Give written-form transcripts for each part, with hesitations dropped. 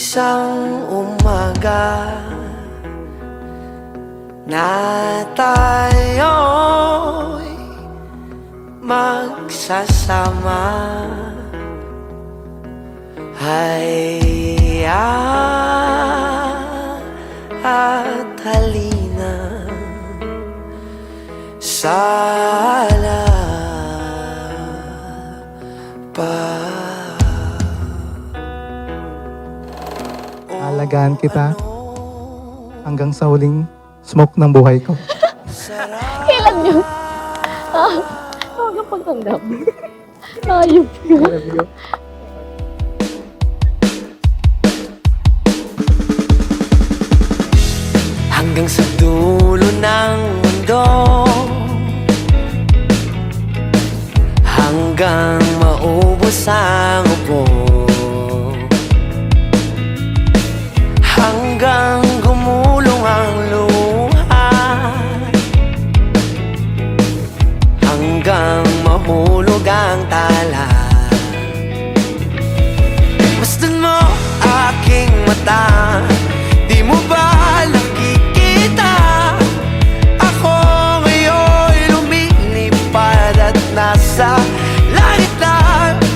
Isang umaga na tayo'y magsasama, hayya at halina sana pa. Alagaan kita hanggang sa huling smoke ng buhay ko. Kailan yun? Huwag ang pagtanggap. Ayop ka. Hanggang sa dulo ng mundo, hanggang maubos ang upo, hanggang gumulong ang luha, hanggang mahulog ang tala. Masdan mo aking mata, di mo ba nakikita? Ako ngayon'y lumilipad at nasa langit na.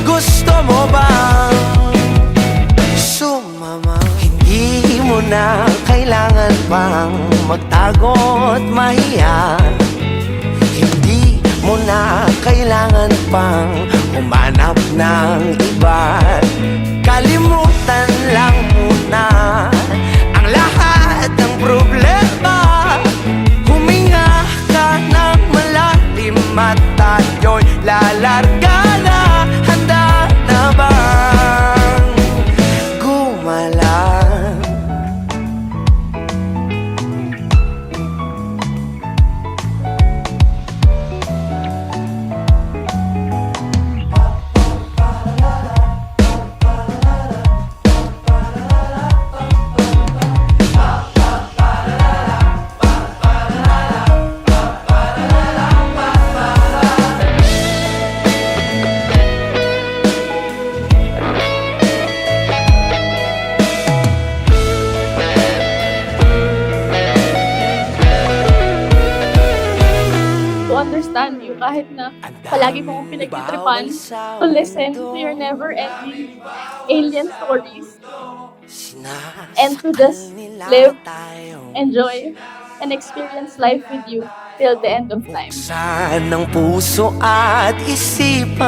Gusto mo bang sumama? Hindi mo na kailangan pang magtago't mahiya. Hindi mo na kailangan pang humanap ng iba. Kalimutan lang muna ang lahat ng problema. Huminga ka ng malalim at tayo'y lalarga na. Handa na bang gumalang? To understand you kahit na palagi mo kong pinagtitripan, to listen to your never-ending alien stories, and to just live, enjoy, and experience life with you till the end of time. Saan ng puso at isipan,